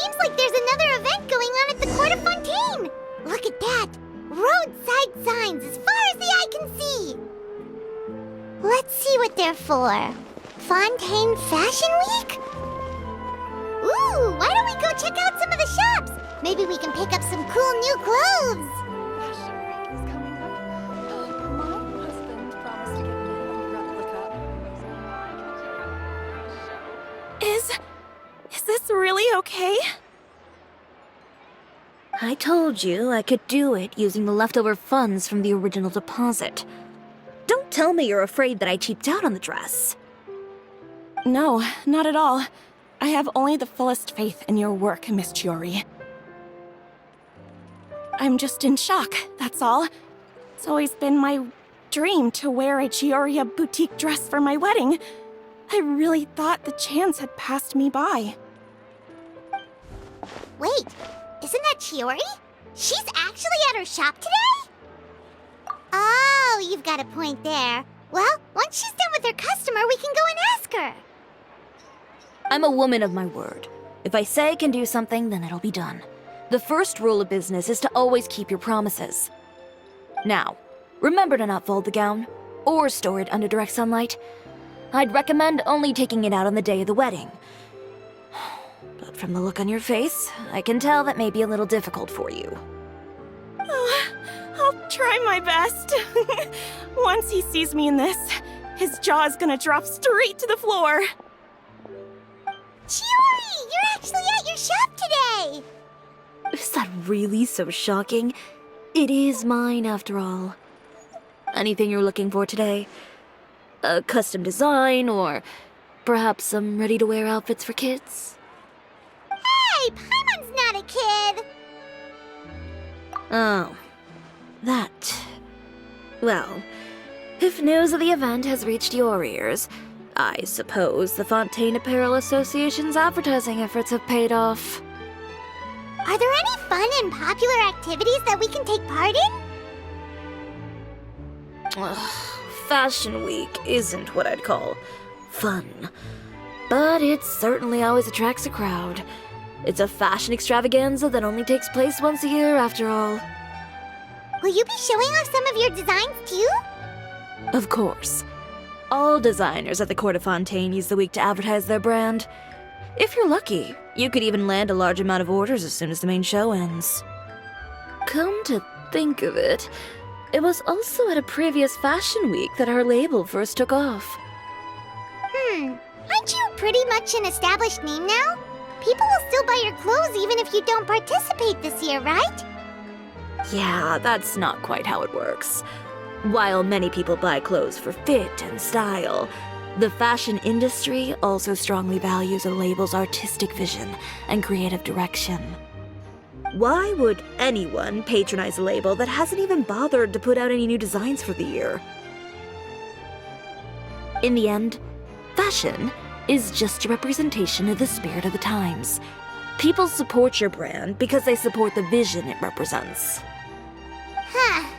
seems like there's another event going on at the Court of Fontaine! Look at that! Roadside signs as far as the eye can see! Let's see what they're for. Fontaine Fashion Week? Ooh, why don't we go check out some of the shops? Maybe we can pick up some cool new clothes! Fashion Week is coming up. My husband promised to get me a replica. Is this really okay? I told you I could do it using the leftover funds from the original deposit. Don't tell me you're afraid that I cheaped out on the dress. No, not at all. I have only the fullest faith in your work, Miss Chiori. I'm just in shock, that's all. It's always been my dream to wear a Chioriya boutique dress for my wedding. I really thought the chance had passed me by. Wait, isn't that Chiori? She's actually at her shop today? Oh, you've got a point there. Well, once she's done with her customer, we can go and ask her. I'm a woman of my word. If I say I can do something, then it'll be done. The first rule of business is to always keep your promises. Now, remember to not fold the gown, or store it under direct sunlight. I'd recommend only taking it out on the day of the wedding. But from the look on your face, I can tell that may be a little difficult for you. I'll try my best. Once he sees me in this, his jaw is gonna drop straight to the floor. Chiori, you're actually at your shop today! Is that really so shocking? It is mine, after all. Anything you're looking for today? A custom design, or perhaps some ready-to-wear outfits for kids? Hey, Paimon's not a kid! Oh, that. Well, if news of the event has reached your ears, I suppose the Fontaine Apparel Association's advertising efforts have paid off. Are there any fun and popular activities that we can take part in? Fashion Week isn't what I'd call fun, but it certainly always attracts a crowd. It's a fashion extravaganza that only takes place once a year, after all. Will you be showing off some of your designs too? Of course. All designers at the Court of Fontaine use the week to advertise their brand. If you're lucky, you could even land a large amount of orders as soon as the main show ends. Come to think of it, it was also at a previous fashion week that our label first took off. Aren't you pretty much an established name now? People will still buy your clothes even if you don't participate this year, right? Yeah, that's not quite how it works. While many people buy clothes for fit and style, the fashion industry also strongly values a label's artistic vision and creative direction. Why would anyone patronize a label that hasn't even bothered to put out any new designs for the year? In the end, fashion is just a representation of the spirit of the times. People support your brand because they support the vision it represents. Huh.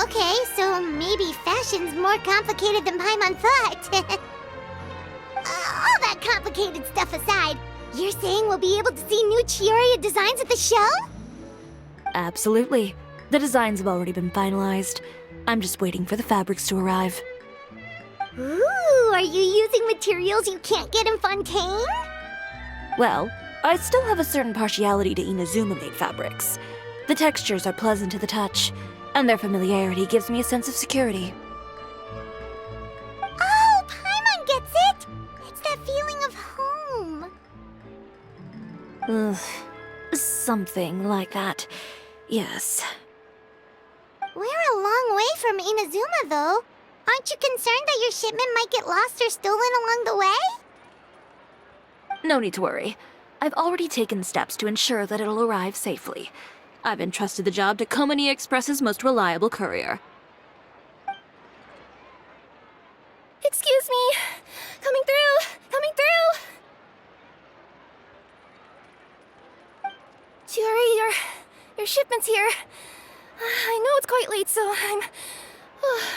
Okay, so maybe fashion's more complicated than Paimon thought. All that complicated stuff aside, you're saying we'll be able to see new Chioriya designs at the show? Absolutely. The designs have already been finalized. I'm just waiting for the fabrics to arrive. Ooh, are you using materials you can't get in Fontaine? Well, I still have a certain partiality to Inazuma-made fabrics. The textures are pleasant to the touch, and their familiarity gives me a sense of security. Oh, Paimon gets it! It's that feeling of home. Something like that. Yes. We're a long way from Inazuma, though. Aren't you concerned that your shipment might get lost or stolen along the way? No need to worry. I've already taken steps to ensure that it'll arrive safely. I've entrusted the job to Komani Express's most reliable courier. Excuse me! Coming through! Coming through! Chiori, your shipment's here. I know it's quite late, so I'm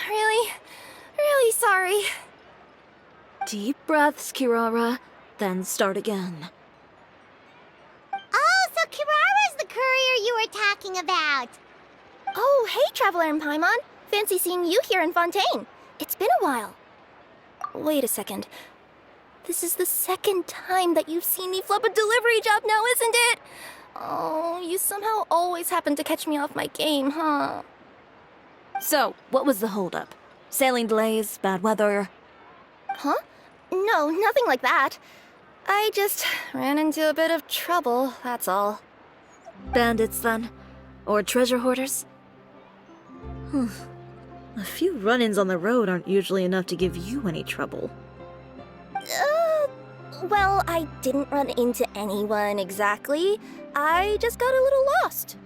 really sorry. Deep breaths, Kirara, then start again. you were talking about. Oh, hey, Traveler and Paimon. Fancy seeing you here in Fontaine. It's been a while. Wait a second. This is the second time that you've seen me flub a delivery job now, isn't it? Oh, you somehow always happen to catch me off my game, huh? So, what was the holdup? Sailing delays, bad weather? Huh? No, nothing like that. I just ran into a bit of trouble, that's all. Bandits, then? Or treasure hoarders? A few run-ins on the road aren't usually enough to give you any trouble. Well, I didn't run into anyone exactly. I just got a little lost.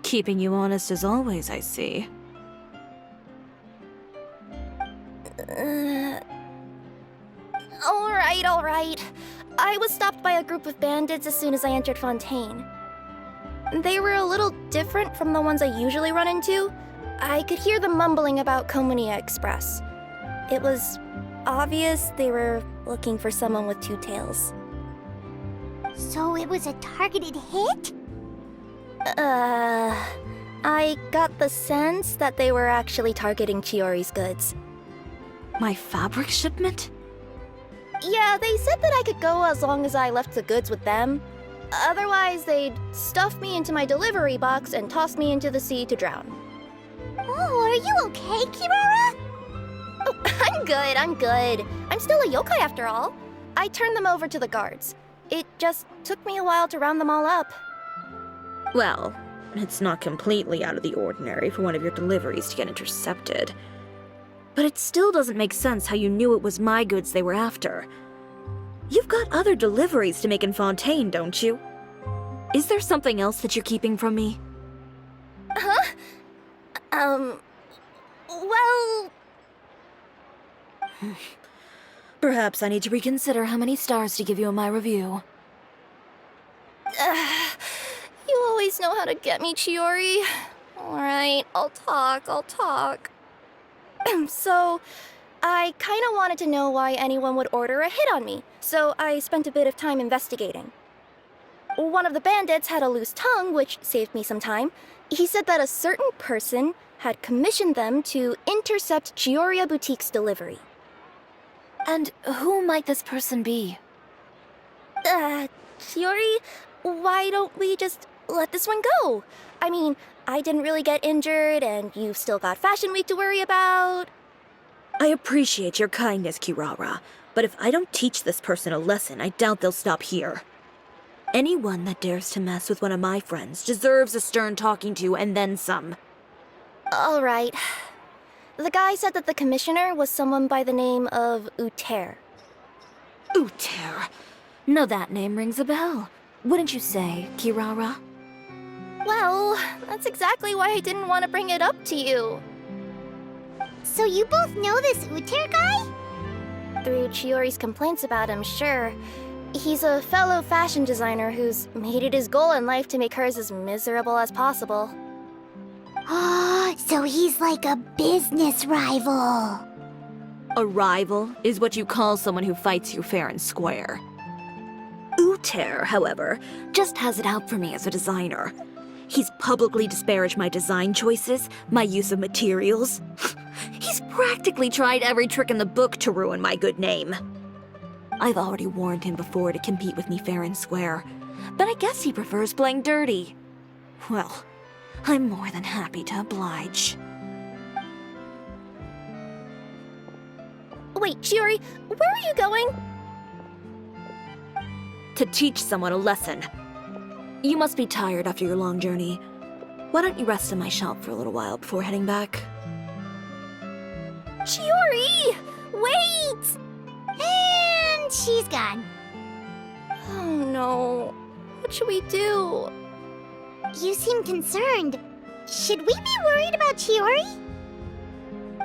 Keeping you honest as always, I see. All right. I was stopped by a group of bandits as soon as I entered Fontaine. They were a little different from the ones I usually run into. I could hear them mumbling about Komunia Express. It was obvious they were looking for someone with two tails. So it was a targeted hit? I got the sense that they were actually targeting Chiori's goods. My fabric shipment? Yeah, they said that I could go as long as I left the goods with them. Otherwise, they'd stuff me into my delivery box and toss me into the sea to drown. Oh, are you okay, Kirara? Oh, I'm good. I'm still a yokai after all. I turned them over to the guards. It just took me a while to round them all up. Well, it's not completely out of the ordinary for one of your deliveries to get intercepted. But it still doesn't make sense how you knew it was my goods they were after. You've got other deliveries to make in Fontaine, don't you? Is there something else that you're keeping from me? Huh? Well... Perhaps I need to reconsider how many stars to give you in my review. You always know how to get me, Chiori. Alright, I'll talk. So, I kinda wanted to know why anyone would order a hit on me, so I spent a bit of time investigating. One of the bandits had a loose tongue, which saved me some time. He said that a certain person had commissioned them to intercept Chioria Boutique's delivery. And who might this person be? Chiori, why don't we just let this one go? I mean, I didn't really get injured, and you've still got Fashion Week to worry about. I appreciate your kindness, Kirara, but if I don't teach this person a lesson, I doubt they'll stop here. Anyone that dares to mess with one of my friends deserves a stern talking to and then some. All right. The guy said that the commissioner was someone by the name of Uter. Uter. Now that name rings a bell. Wouldn't you say, Kirara? Well, that's exactly why I didn't want to bring it up to you. So you both know this Uter guy? Through Chiori's complaints about him, sure. He's a fellow fashion designer who's made it his goal in life to make hers as miserable as possible. Oh, so he's like a business rival. A rival is what you call someone who fights you fair and square. Uter, however, just has it out for me as a designer. He's publicly disparaged my design choices, my use of materials. He's practically tried every trick in the book to ruin my good name. I've already warned him before to compete with me fair and square, but I guess he prefers playing dirty. Well, I'm more than happy to oblige. Wait, Chiori, where are you going? To teach someone a lesson. You must be tired after your long journey. Why don't you rest in my shop for a little while before heading back? Chiori! Wait! And she's gone. Oh no. What should we do? You seem concerned. Should we be worried about Chiori?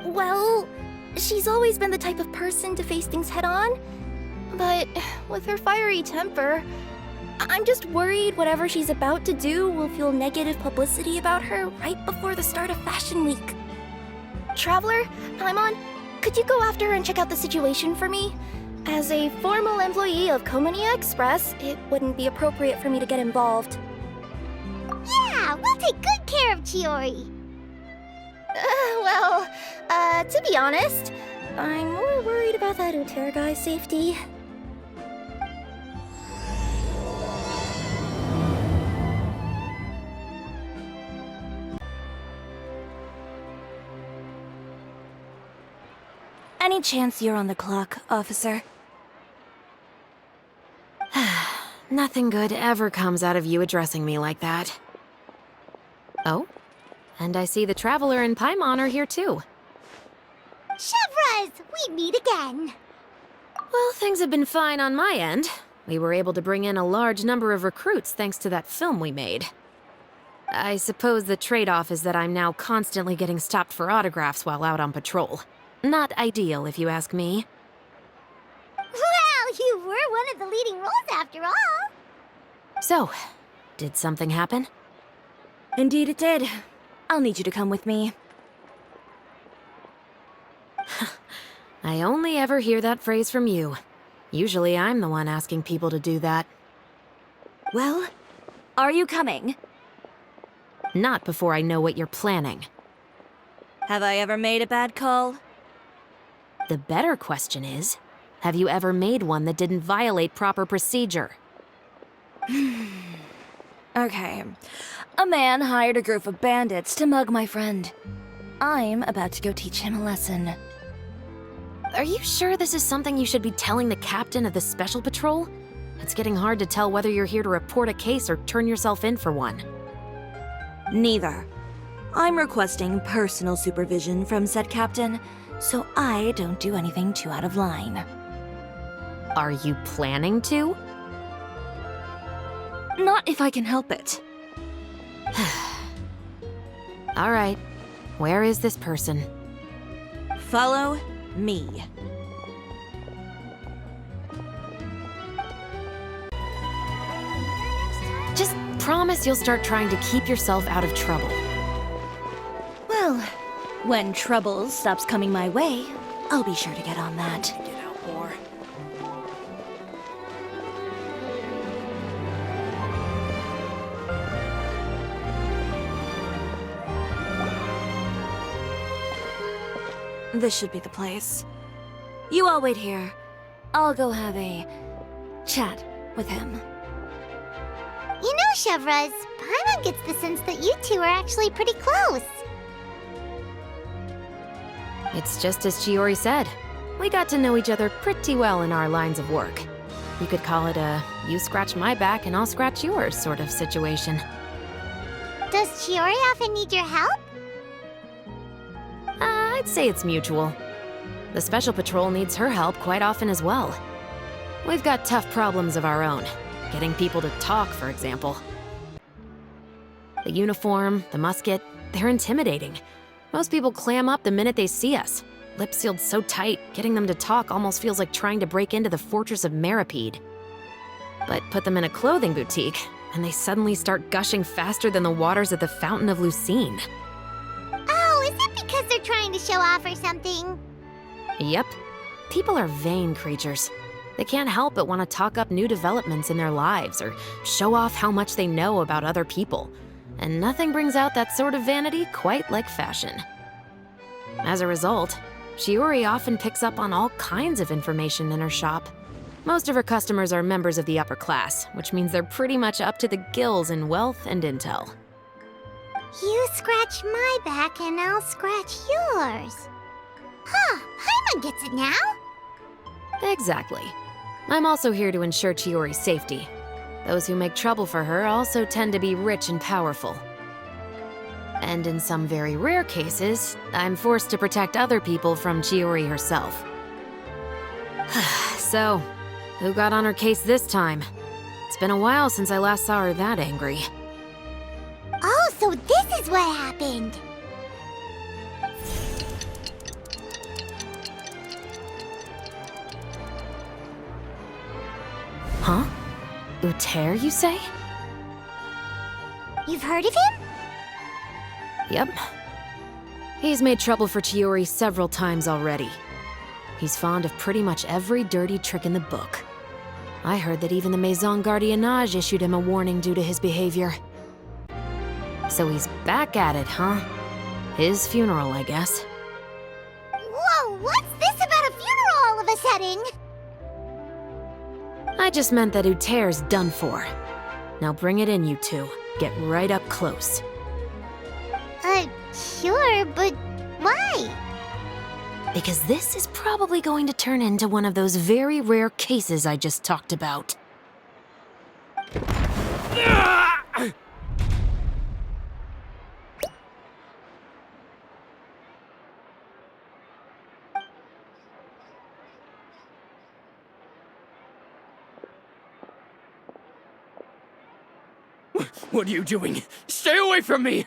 Well, she's always been the type of person to face things head on. But with her fiery temper, I'm just worried whatever she's about to do will feel negative publicity about her right before the start of Fashion Week. Traveler, Paimon, could you go after her and check out the situation for me? As a formal employee of Komunia Express, it wouldn't be appropriate for me to get involved. Yeah, we'll take good care of Chiori. To be honest, I'm more worried about that Uter guy's safety. Any chance you're on the clock, officer? Nothing good ever comes out of you addressing me like that. Oh? And I see the Traveler and Paimon are here too. Chevraz, we meet again. Well, things have been fine on my end. We were able to bring in a large number of recruits thanks to that film we made. I suppose the trade-off is that I'm now constantly getting stopped for autographs while out on patrol. Not ideal, if you ask me. Well, you were one of the leading roles after all. So, did something happen? Indeed it did. I'll need you to come with me. I only ever hear that phrase from you. Usually I'm the one asking people to do that. Well, are you coming? Not before I know what you're planning. Have I ever made a bad call? The better question is, have you ever made one that didn't violate proper procedure? Okay. A man hired a group of bandits to mug my friend. I'm about to go teach him a lesson. Are you sure this is something you should be telling the captain of the Special Patrol? It's getting hard to tell whether you're here to report a case or turn yourself in for one. Neither. I'm requesting personal supervision from said captain, so I don't do anything too out of line. Are you planning to? Not if I can help it. All right. Where is this person? Follow me. Just promise you'll start trying to keep yourself out of trouble. Well, when trouble stops coming my way, I'll be sure to get on that. Get out more. This should be the place. You all wait here. I'll go have a chat with him. You know, Chevraz, Paimon gets the sense that you two are actually pretty close. It's just as Chiori said. We got to know each other pretty well in our lines of work. You could call it a you scratch my back and I'll scratch yours sort of situation. Does Chiori often need your help? I'd say it's mutual. The Special Patrol needs her help quite often as well. We've got tough problems of our own. Getting people to talk, for example. The uniform, the musket, they're intimidating. Most people clam up the minute they see us. Lips sealed so tight, getting them to talk almost feels like trying to break into the fortress of Meripede. But put them in a clothing boutique, and they suddenly start gushing faster than the waters at the Fountain of Lucine. Oh, is it because they're trying to show off or something? Yep. People are vain creatures. They can't help but want to talk up new developments in their lives or show off how much they know about other people. And nothing brings out that sort of vanity quite like fashion. As a result, Chiori often picks up on all kinds of information in her shop. Most of her customers are members of the upper class, which means they're pretty much up to the gills in wealth and intel. You scratch my back and I'll scratch yours. Huh, Paimon gets it now? Exactly. I'm also here to ensure Chiori's safety. Those who make trouble for her also tend to be rich and powerful. And in some very rare cases, I'm forced to protect other people from Chiori herself. So, who got on her case this time? It's been a while since I last saw her that angry. Oh, so this is what happened. Huh? Uter, you say? You've heard of him? Yep. He's made trouble for Chiori several times already. He's fond of pretty much every dirty trick in the book. I heard that even the Maison Gardiennage issued him a warning due to his behavior. So he's back at it, huh? His funeral, I guess. Whoa, what's this about a funeral all of a sudden? I just meant that Uter's done for. Now bring it in, you two. Get right up close. Sure, but why? Because this is probably going to turn into one of those very rare cases I just talked about. What are you doing? Stay away from me!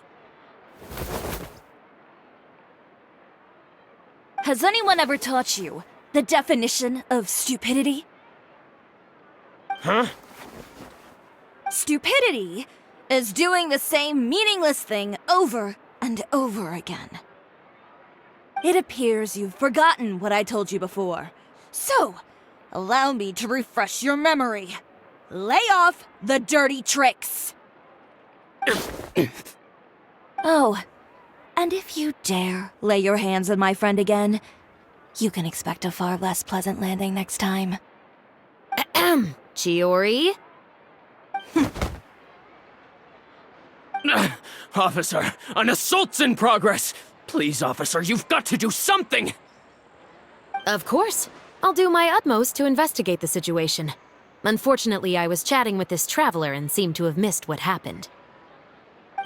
Has anyone ever taught you the definition of stupidity? Huh? Stupidity is doing the same meaningless thing over and over again. It appears you've forgotten what I told you before. So, allow me to refresh your memory. Lay off the dirty tricks. Oh, and if you dare lay your hands on my friend again, you can expect a far less pleasant landing next time. Ahem. Chiori? Officer, an assault's in progress! Please, officer, you've got to do something! Of course. I'll do my utmost to investigate the situation. Unfortunately, I was chatting with this traveler and seemed to have missed what happened.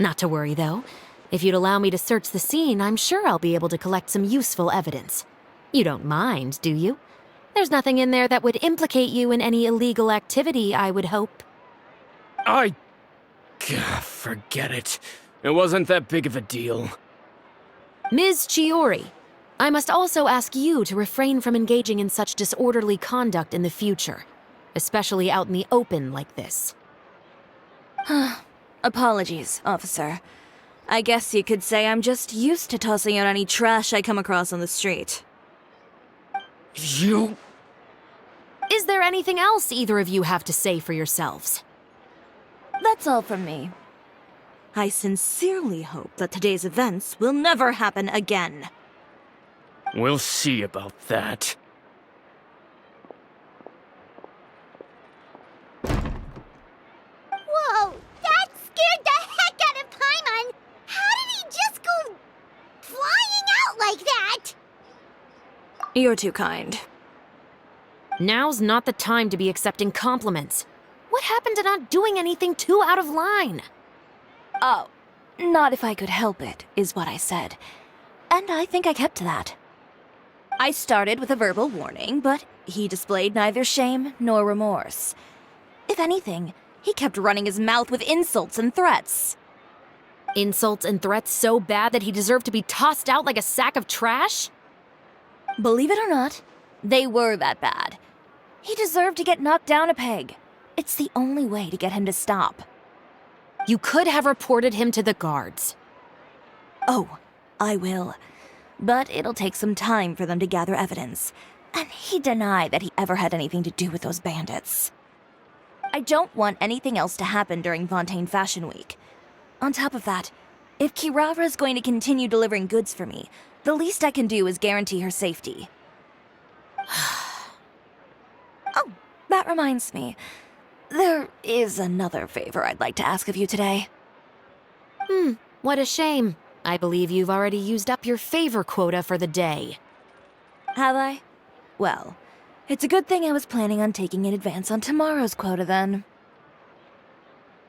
Not to worry, though. If you'd allow me to search the scene, I'm sure I'll be able to collect some useful evidence. You don't mind, do you? There's nothing in there that would implicate you in any illegal activity, I would hope. Forget it. It wasn't that big of a deal. Ms. Chiori, I must also ask you to refrain from engaging in such disorderly conduct in the future, especially out in the open like this. Apologies, officer. I guess you could say I'm just used to tossing out any trash I come across on the street. You... Is there anything else either of you have to say for yourselves? That's all from me. I sincerely hope that today's events will never happen again. We'll see about that. Whoa, that scared the heck out of Paimon! How did he just go flying out like that? You're too kind. Now's not the time to be accepting compliments. What happened to not doing anything too out of line? Oh, not if I could help it, is what I said. And I think I kept to that. I started with a verbal warning, but he displayed neither shame nor remorse. If anything, he kept running his mouth with insults and threats. Insults and threats so bad that he deserved to be tossed out like a sack of trash? Believe it or not, they were that bad. He deserved to get knocked down a peg. It's the only way to get him to stop. You could have reported him to the guards. Oh, I will. But it'll take some time for them to gather evidence. And he denied that he ever had anything to do with those bandits. I don't want anything else to happen during Fontaine Fashion Week. On top of that, if Kirara is going to continue delivering goods for me, the least I can do is guarantee her safety. Oh, that reminds me. There is another favor I'd like to ask of you today. What a shame. I believe you've already used up your favor quota for the day. Have I? Well, it's a good thing I was planning on taking in advance on tomorrow's quota then.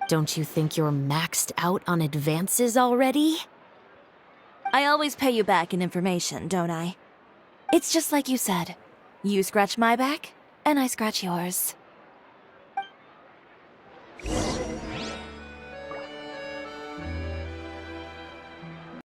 Don't you think you're maxed out on advances already? I always pay you back in information, don't I? It's just like you said. You scratch my back, and I scratch yours.